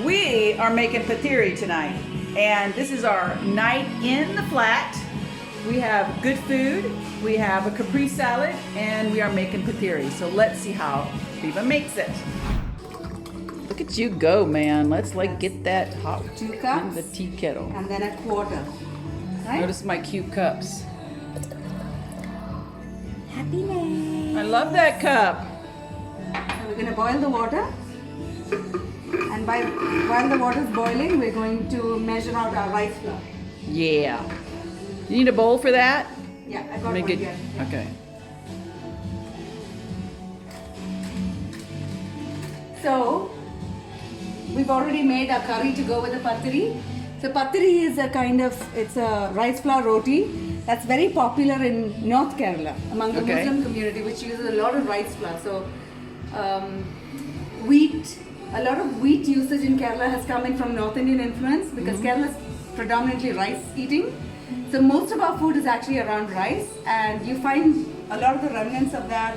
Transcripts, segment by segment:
We are making pathiri tonight, and this is our night in the flat. We have good food, we have a capri salad, and we are making pathiri. So let's see how Viva makes it. Look at you go, man. Let's get that hot 2 in cups the tea kettle. and then a quarter. Right? Notice my cute cups. Happiness. I love that cup. So we're going to boil the water, and while the water is boiling, we're going to measure out our rice flour. Yeah. You need a bowl for that? Yeah, I got Make one it. here. Okay. So we've already made a curry to go with the pathiri. So pathiri is it's a rice flour roti that's very popular in North Kerala among the Okay. Muslim community, which uses a lot of rice flour. So a lot of wheat usage in Kerala has come in from North Indian influence because Kerala is predominantly rice eating. So most of our food is actually around rice, and you find a lot of the remnants of that,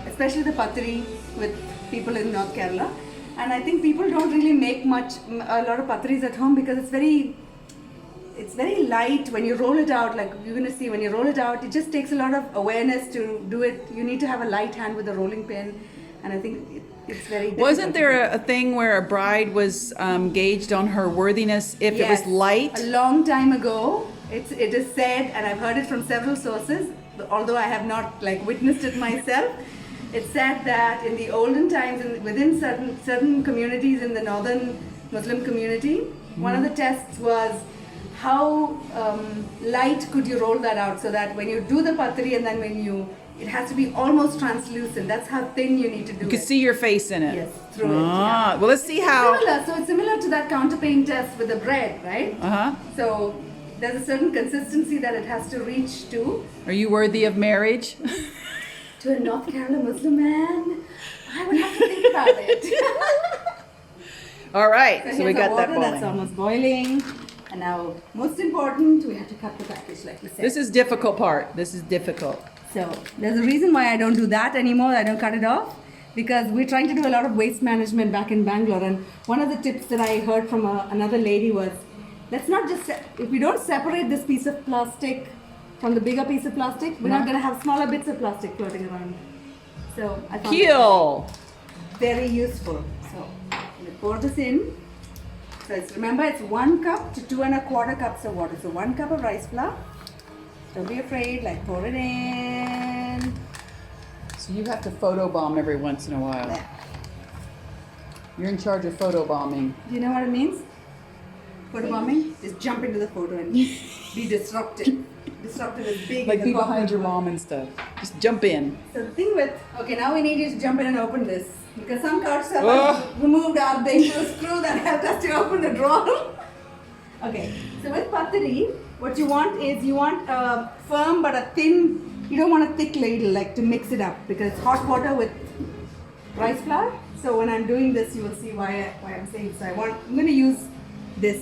especially the pathiri with people in North Kerala. And I think people don't really make a lot of pathiris at home because it's very light when you roll it out. Like you're going to see, when you roll it out, it just takes a lot of awareness to do it. You need to have a light hand with a rolling pin, and I think it's very difficult. Wasn't there a thing where a bride was gauged on her worthiness if it was Yes. light? A long time ago, it is said, and I've heard it from several sources, although I have not witnessed it myself. It's said that in the olden times, within certain communities in the northern Muslim community, one of the tests was how light could you roll that out so that when you do the pathiri and then it has to be almost translucent. That's how thin you need to do You it. could see your face in it. Yes, through it. Ah, Yeah. well, let's see how. So it's similar to that counterpane test with the bread, right? Uh-huh. So there's a certain consistency that it has to reach to. Are you worthy of marriage? To a North Kerala Muslim man, I would have to think about it. All right, so we here's got our that water that's boiling. almost boiling. And now, most important, we have to cut the package like we said. This is difficult part. This is difficult. So there's a reason why I don't do that anymore. I don't cut it off because we're trying to do a lot of waste management back in Bangalore. And one of the tips that I heard from another lady was, let's not just if we don't separate this piece of plastic from the bigger piece of plastic, we're not going to have smaller bits of plastic floating around. So I found Kill. it very useful. So we pour this in. So remember, it's 1 cup to 2 1/4 cups of water. So 1 cup of rice flour. Don't be afraid, pour it in. So you have to photobomb every once in a while. There. You're in charge of photobombing. Do you know what it means? Photobombing? Just jump into the photo and be disruptive. Disruptive is big. Like in the be behind corporate your world. mom and stuff. Just jump in. So the thing okay, now we need you to jump in and open this. Because some couch Oh. have removed our dangerous screw that helped us to open the drawer. Okay, so with pathiri, what you want is a firm but a thin, you don't want a thick ladle to mix it up because it's hot water with rice flour. So when I'm doing this, you will see why I'm saying so. I'm going to use this,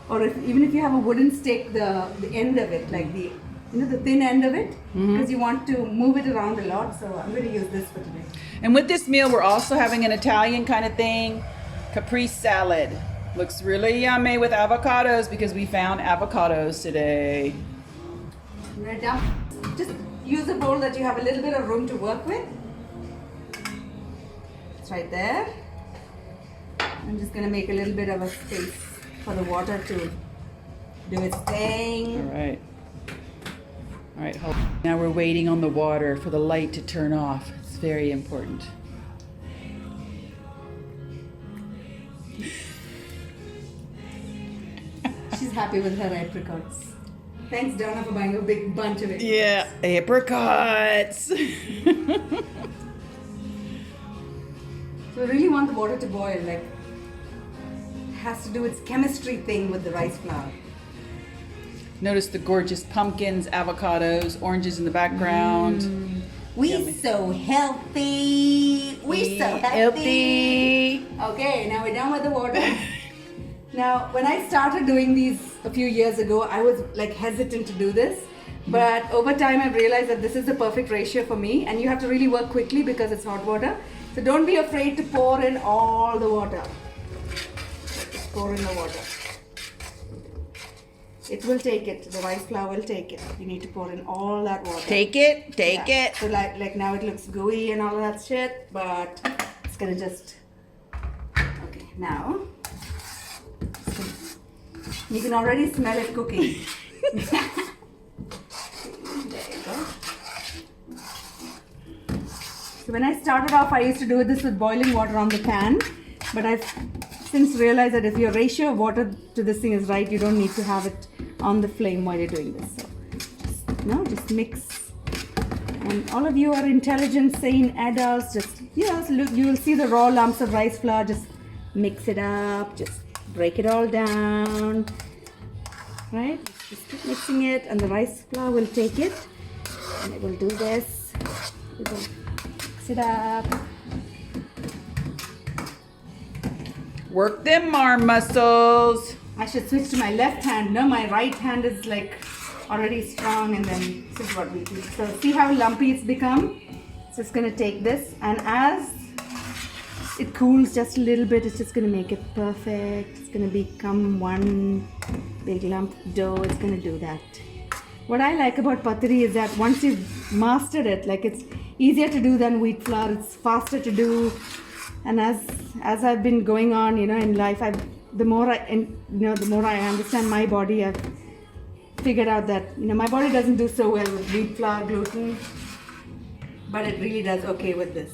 or even if you have a wooden stick, the end of it, the thin end of it, because you want to move it around a lot. So I'm going to use this for today. And with this meal, we're also having an Italian kind of thing, capri salad. Looks really yummy with avocados because we found avocados today. I'm going to dump. Just use a bowl that you have a little bit of room to work with. It's right there. I'm just going to make a little bit of a space for the water to do its thing. All right. All right, now we're waiting on the water for the light to turn off. It's very important. She's happy with her apricots. Thanks, Donna, for buying a big bunch of it. Yeah, apricots. So we really want the water to boil. It has to do its chemistry thing with the rice flour. Notice the gorgeous pumpkins, avocados, oranges in the background. We so healthy. We so healthy. Okay, now we're done with the water. Now, when I started doing these a few years ago, I was hesitant to do this. But over time, I've realized that this is the perfect ratio for me. And you have to really work quickly because it's hot water. So don't be afraid to pour in all the water. pour in the water. It will take it. The rice flour will take it. You need to pour in all that water. Take it. So like now it looks gooey and all that shit, but it's gonna just. Okay, now you can already smell it cooking. There you go. So when I started off, I used to do this with boiling water on the pan, but I've since realized that if your ratio of water to this thing is right, you don't need to have it on the flame while you're doing this. So just mix. And all of you are intelligent, sane adults. Just look, you will see the raw lumps of rice flour. Just mix it up. Just break it all down. Right? Just keep mixing it, and the rice flour will take it, and it will do this. It will mix it up. Work them arm muscles. I should switch to my left hand. No, my right hand is like already strong, and then this is what we do. So see how lumpy it's become? It's just gonna take this, and as it cools just a little bit, it's just gonna make it perfect. It's gonna become one big lump dough. It's gonna do that. What I like about Pathiri is that once you've mastered it, like it's easier to do than wheat flour. It's faster to do. And as I've been going on, in life, the more I understand my body, I've figured out that my body doesn't do so well with wheat flour, gluten, but it really does okay with this.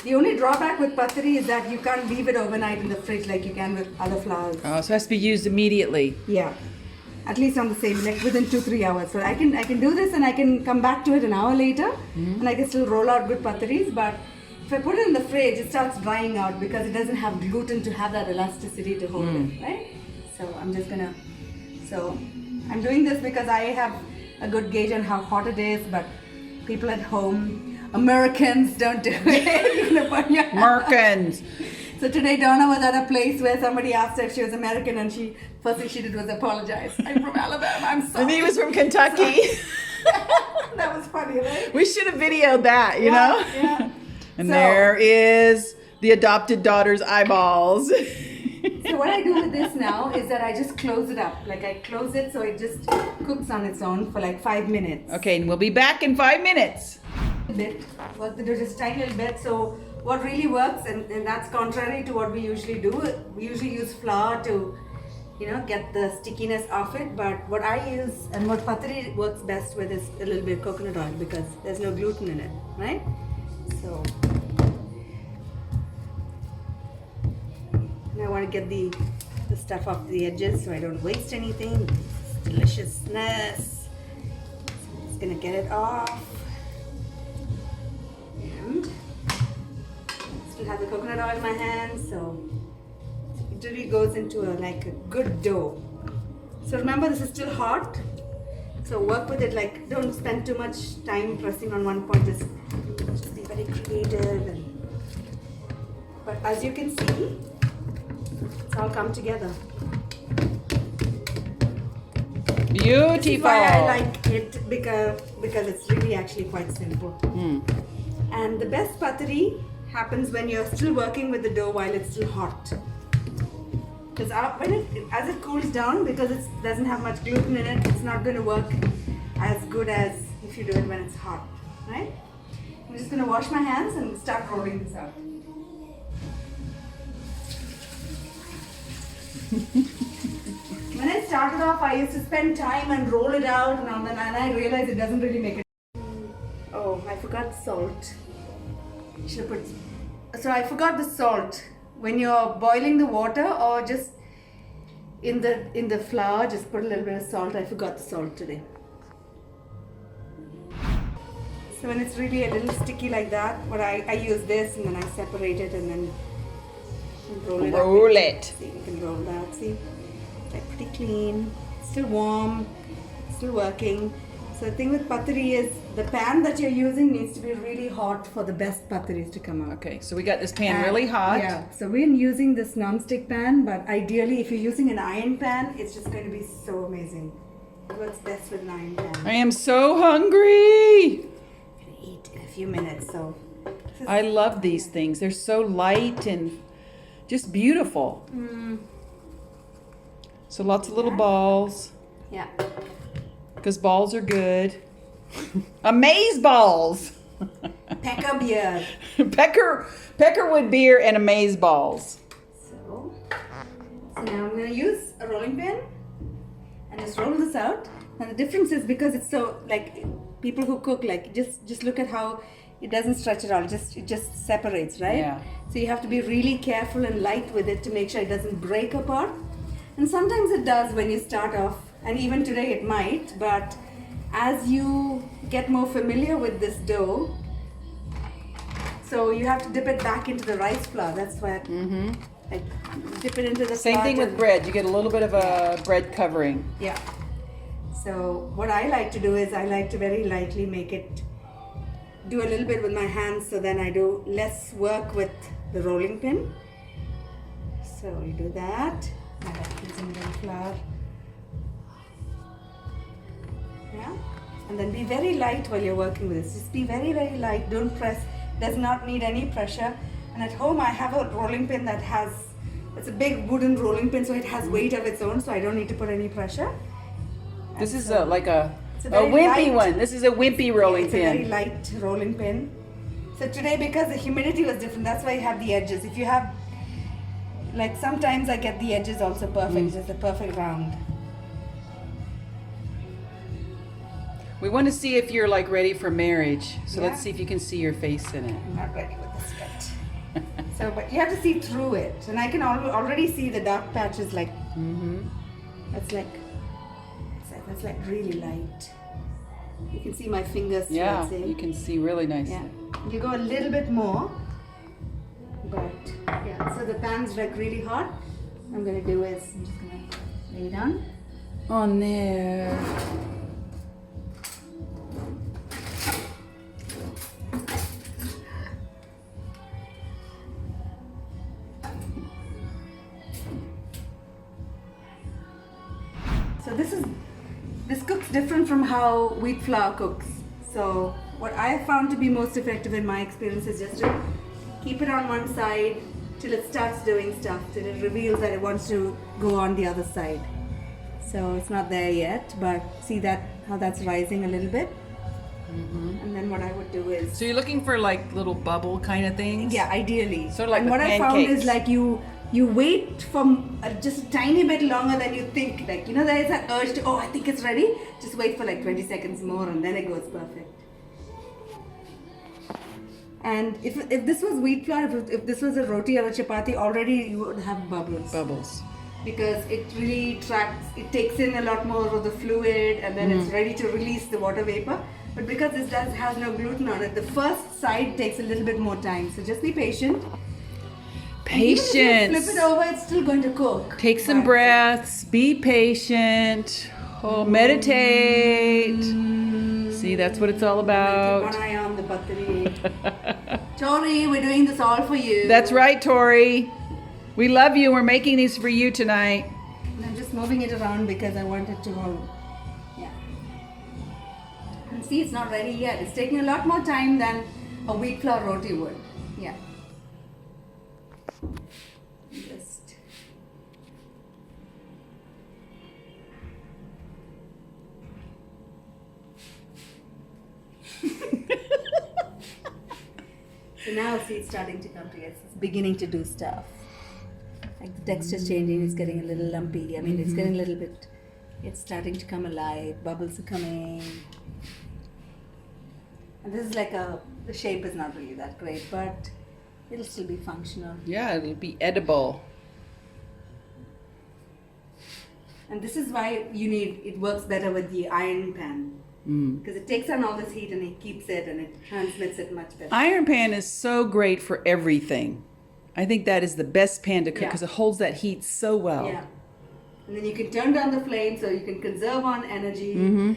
The only drawback with Pathiri is that you can't leave it overnight in the fridge like you can with other flours. Oh, so it has to be used immediately. Yeah, at least on the same, like within 2-3 hours. So I can do this, and I can come back to it an hour later, and I can still roll out good Pathiris. But if I put it in the fridge, it starts drying out because it doesn't have gluten to have that elasticity to hold it, right? So I'm doing this because I have a good gauge on how hot it is, but people at home, Americans, don't do it. You're gonna burn your hand. Americans. So today Donna was at a place where somebody asked her if she was American, and first thing she did was apologize. I'm from Alabama, I'm sorry. And he was from Kentucky. That was funny, right? We should have videoed that, you know? Yeah. And there is the adopted daughter's eyeballs. So what I do with this now is that I just close it up. Like I close it so it just cooks on its own for like 5 minutes. Okay, and we'll be back in 5 minutes. Work the dough just a tiny little bit. So what really works, and that's contrary to what we usually do. We usually use flour to, get the stickiness off it. But what I use and what Pathiri works best with is a little bit of coconut oil because there's no gluten in it, right? So now I want to get the stuff off the edges so I don't waste anything. Deliciousness. So I'm just gonna get it off. And still have the coconut oil in my hand, so it really goes into a good dough. So remember, this is still hot, so work with it. Like, don't spend too much time pressing on one point. Just be very creative. But as you can see, it's all come together. Beautiful. This is why I like it because it's really actually quite simple. And the best Pathiri happens when you're still working with the dough while it's still hot. Because as it cools down, because it doesn't have much gluten in it, it's not going to work as good as if you do it when it's hot, right? I'm just going to wash my hands and start rolling this out. When I started off, I used to spend time and roll it out, and I realized it doesn't really make it. Oh, I forgot salt. So I forgot the salt. When you're boiling the water, or just in the flour, just put a little bit of salt. I forgot the salt today. So when it's really a little sticky like that, I use this, and then I separate it, and then roll it. Roll it. See, you can roll that. See, like pretty clean. Still warm. Still working. So the thing with Pathiri is the pan that you're using needs to be really hot for the best Pathiris to come out. Okay, so we got this pan really hot. Yeah, so we're using this non-stick pan, but ideally if you're using an iron pan, it's just going to be so amazing. It works best with an iron pan. I am so hungry. I'm going to eat in a few minutes, so. I love these things. They're so light and Just beautiful. So lots of little balls, Yeah. because balls are good. Amaze balls. Pecker beer. Peckerwood beer and amaze balls. So now I'm going to use a rolling pin and just roll this out. And the difference is because it's so, like, people who cook, like, just look at how it doesn't stretch at all. It just separates, right? Yeah. So you have to be really careful and light with it to make sure it doesn't break apart. And sometimes it does when you start off, and even today it might, but as you get more familiar with this dough, so you have to dip it back into the rice flour. That's why, like, dip it into the Same flour thing with bread. You get a little bit of a bread covering. Yeah. So what I like to do is I like to very lightly make it, do a little bit with my hands, so then I do less work with the rolling pin. So you do that. I like using the flour. Yeah. And then be very light while you're working with this. Just be very, very light. Don't press. Does not need any pressure. And at home I have a rolling pin that has, it's a big wooden rolling pin, so it has weight of its own, so I don't need to put any pressure. This is like a very wimpy light- one. This is a wimpy rolling It's a very pin. light rolling pin. So today, because the humidity was different, that's why you have the edges. If you have, like, sometimes I get the edges also perfect, just a perfect round. We want to see if you're like ready for marriage. So Yeah. let's see if you can see your face in it. I'm not ready with this yet. So, but you have to see through it, and I can already see the dark patches. Like, that's like really light. You can see my fingers. Yeah, towards it. you can see really nicely. Yeah, you go a little bit more, but yeah. So the pan's like really hot. What I'm gonna do is I'm just gonna lay it on. On there. So this cooks different from how wheat flour cooks. So what I have found to be most effective in my experience is just to keep it on one side till it starts doing stuff, till it reveals that it wants to go on the other side. So it's not there yet, but see that how that's rising a little bit. And then what I would do is, So you're looking for like little bubble kind of things? yeah, ideally. Sort of like and with what I found pancakes. is like you wait for just a tiny bit longer than you think. Like, you know, there is that urge to, oh, I think it's ready. Just wait for like 20 seconds more and then it goes perfect. And if this was wheat flour, if this was a roti or a chapati, already you would have bubbles. Bubbles. Because it really it takes in a lot more of the fluid, and then it's ready to release the water vapor. But because this has no gluten on it, the first side takes a little bit more time. So just be patient. And even if you Patience. flip it over, it's still going to cook. Take some But- breaths. Be patient. Oh, meditate. See, that's what it's all Keep about. one eye on the Pathiri. Tori, we're doing this all for you. That's right, Tori. We love you. We're making these for you tonight. And I'm just moving it around because I want it to hold. Yeah. And see, it's not ready yet. It's taking a lot more time than a wheat flour roti would. Yeah. Just. So now see, it's starting to come together. It's beginning to do stuff. Like the texture's changing, it's getting a little lumpy. I mean, it's getting a little bit, it's starting to come alive. Bubbles are coming. And this is like the shape is not really that great, but it'll still be functional. Yeah, it'll be edible. And this is why it works better with the iron pan. Because it takes on all this heat and it keeps it and it transmits it much better. Iron pan is so great for everything. I think that is the best pan to cook Yeah. because it holds that heat so well. Yeah. And then you can turn down the flame so you can conserve on energy.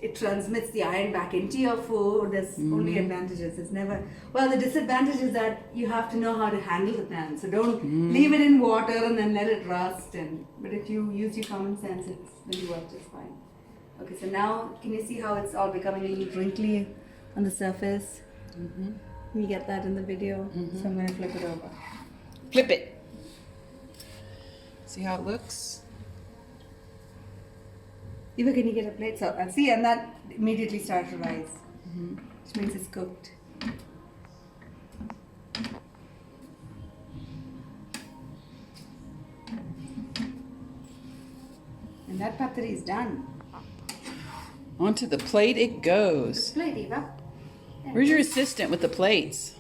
It transmits the iron back into your food. There's only advantages. It's never, well, the disadvantage is that you have to know how to handle the pan. So don't leave it in water and then let it rust. But if you use your common sense, it's really works just fine. Okay, so now can you see how it's all becoming a little wrinkly on the surface? You get that in the video. So I'm going to flip it over. Flip it. See how it looks? Eva, can you get a plate? So, see, and that immediately starts to rise, which means it's cooked. And that pathiri is done. Onto the plate it goes. Plate, Eva. Where's your assistant with the plates?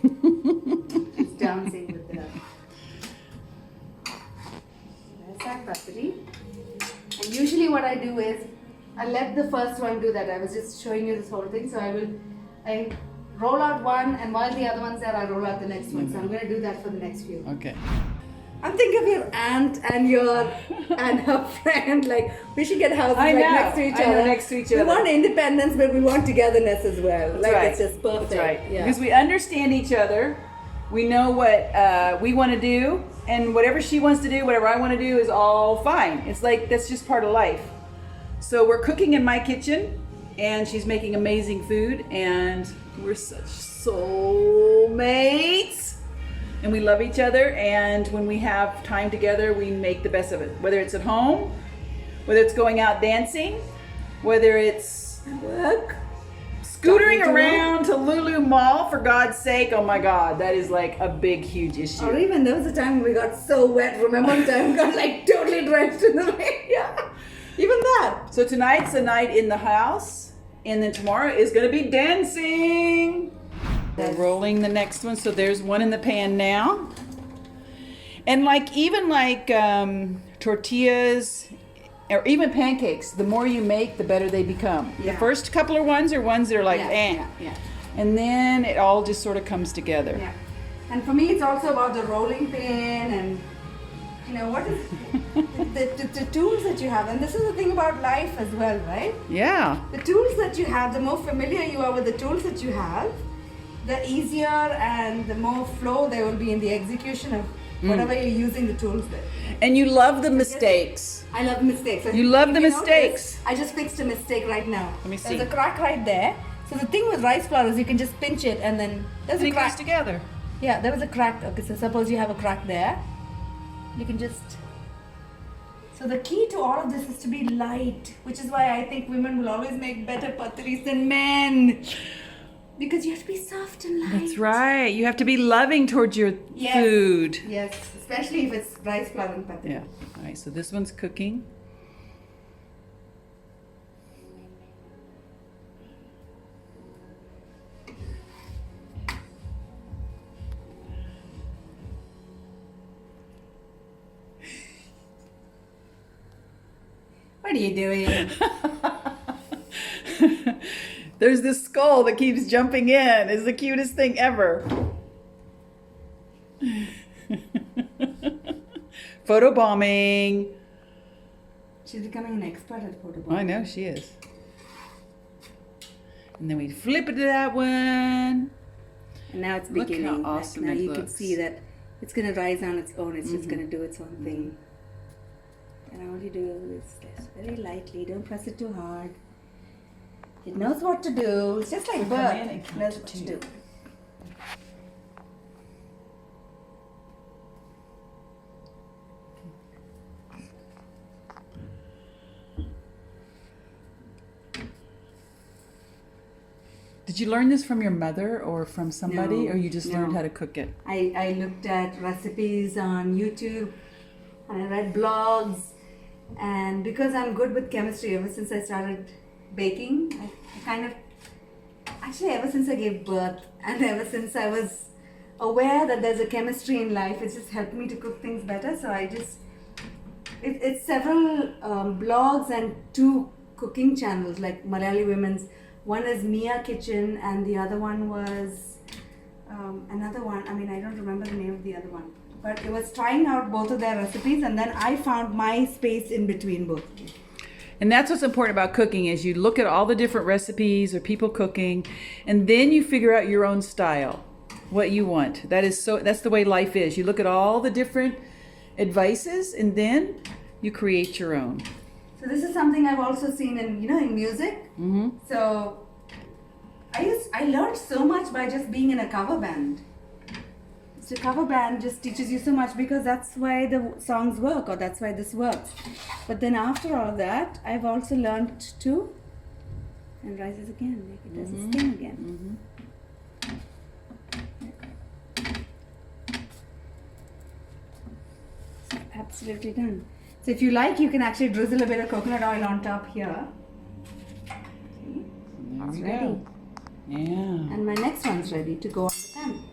It's dancing with the. There's that pathiri. And usually what I do is, I let the first one do that. I was just showing you this whole thing. So I roll out one, and while the other one's there, I roll out the next one. So I'm going to do that for the next few. Okay. I'm thinking of your aunt and her friend. Like, we should get houses next to each other. I know, next to each other. We want independence, but we want togetherness as well. That's like, right. it's just perfect. That's right. Yeah. Because we understand each other. We know what we want to do, and whatever she wants to do, whatever I want to do is all fine. It's like, that's just part of life. So we're cooking in my kitchen, and she's making amazing food, and we're such soulmates. And we love each other, and when we have time together, we make the best of it. Whether it's at home, whether it's going out dancing, whether it's Work. scootering around to Lulu Mall, for God's sake. Oh my God, that is like a big, huge issue. Or even there was a time we got so wet. Remember one time we got like totally drenched in the rain? Yeah. Even that. So tonight's a night in the house, and then tomorrow is going to be dancing. We're rolling the next one, so there's one in the pan now. And even tortillas or even pancakes, the more you make, the better they become. Yeah. The first couple of ones are ones that are like, Yeah. And then it all just sort of comes together. Yeah. And for me, it's also about the rolling pin and, what is the tools that you have. And this is the thing about life as well, right? Yeah. The tools that you have, the more familiar you are with the tools that you have, the easier and the more flow there will be in the execution of whatever you're using the tools with. And you love the mistakes. I love mistakes. You love the If you mistakes. notice, I just fixed a mistake right now. Let me see. There's a crack right there. So the thing with rice flour is you can just pinch it and then there's a It goes crack. together. Yeah, there was a crack. Okay, so suppose you have a crack there. You can just... So the key to all of this is to be light, which is why I think women will always make better pathiris than men. Because you have to be soft and light. That's right. You have to be loving towards your food. Yes, especially if it's rice flour and pathiri. Yeah. All right, so this one's cooking. What are you doing? There's this skull that keeps jumping in. It's the cutest thing ever. Photobombing. She's becoming an expert at photobombing. I know she is. And then we flip it to that one. And now it's Look beginning. how awesome now it you can looks. see that it's going to rise on its own. It's just going to do its own thing. And all you do is just very lightly. Don't press it too hard. It knows what to do. It's just like Come bird. in and It count knows to what to two. do. Did you learn this from your mother or from somebody, No, or you just learned no. how to cook it? I looked at recipes on YouTube and I read blogs, and because I'm good with chemistry ever since I started baking, I kind of actually ever since I gave birth and ever since I was aware that there's a chemistry in life, it's just helped me to cook things better. So I just it's several blogs and 2 cooking channels like Malayali women's. One is Mia Kitchen and the other one was another one. I mean, I don't remember the name of the other one. But it was trying out both of their recipes, and then I found my space in between both. And that's what's important about cooking is you look at all the different recipes or people cooking, and then you figure out your own style, what you want. That's the way life is. You look at all the different advices, and then you create your own. So this is something I've also seen in music. Mm-hmm. So I learned so much by just being in a cover band. So cover band just teaches you so much because that's why the songs work or that's why this works. But then after all that, I've also learned to and rises again, like it does its thing again. So absolutely done. So if you like, you can actually drizzle a bit of coconut oil on top here. See? There It's we ready. go. Yeah. And my next one's ready to go on the pan.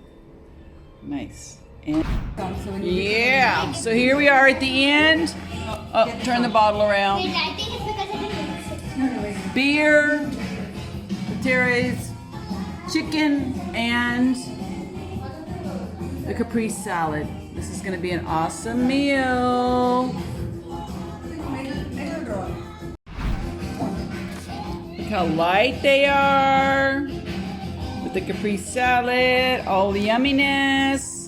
Nice. And So when you yeah. So here we are at the end. Oh, turn the bottle around. Wait, I think it's because I didn't mix it. No, wait. Beer, Pathiri's, chicken, and the caprese salad. This is going to be an awesome meal. Look how light they are with the caprese salad, all the yumminess.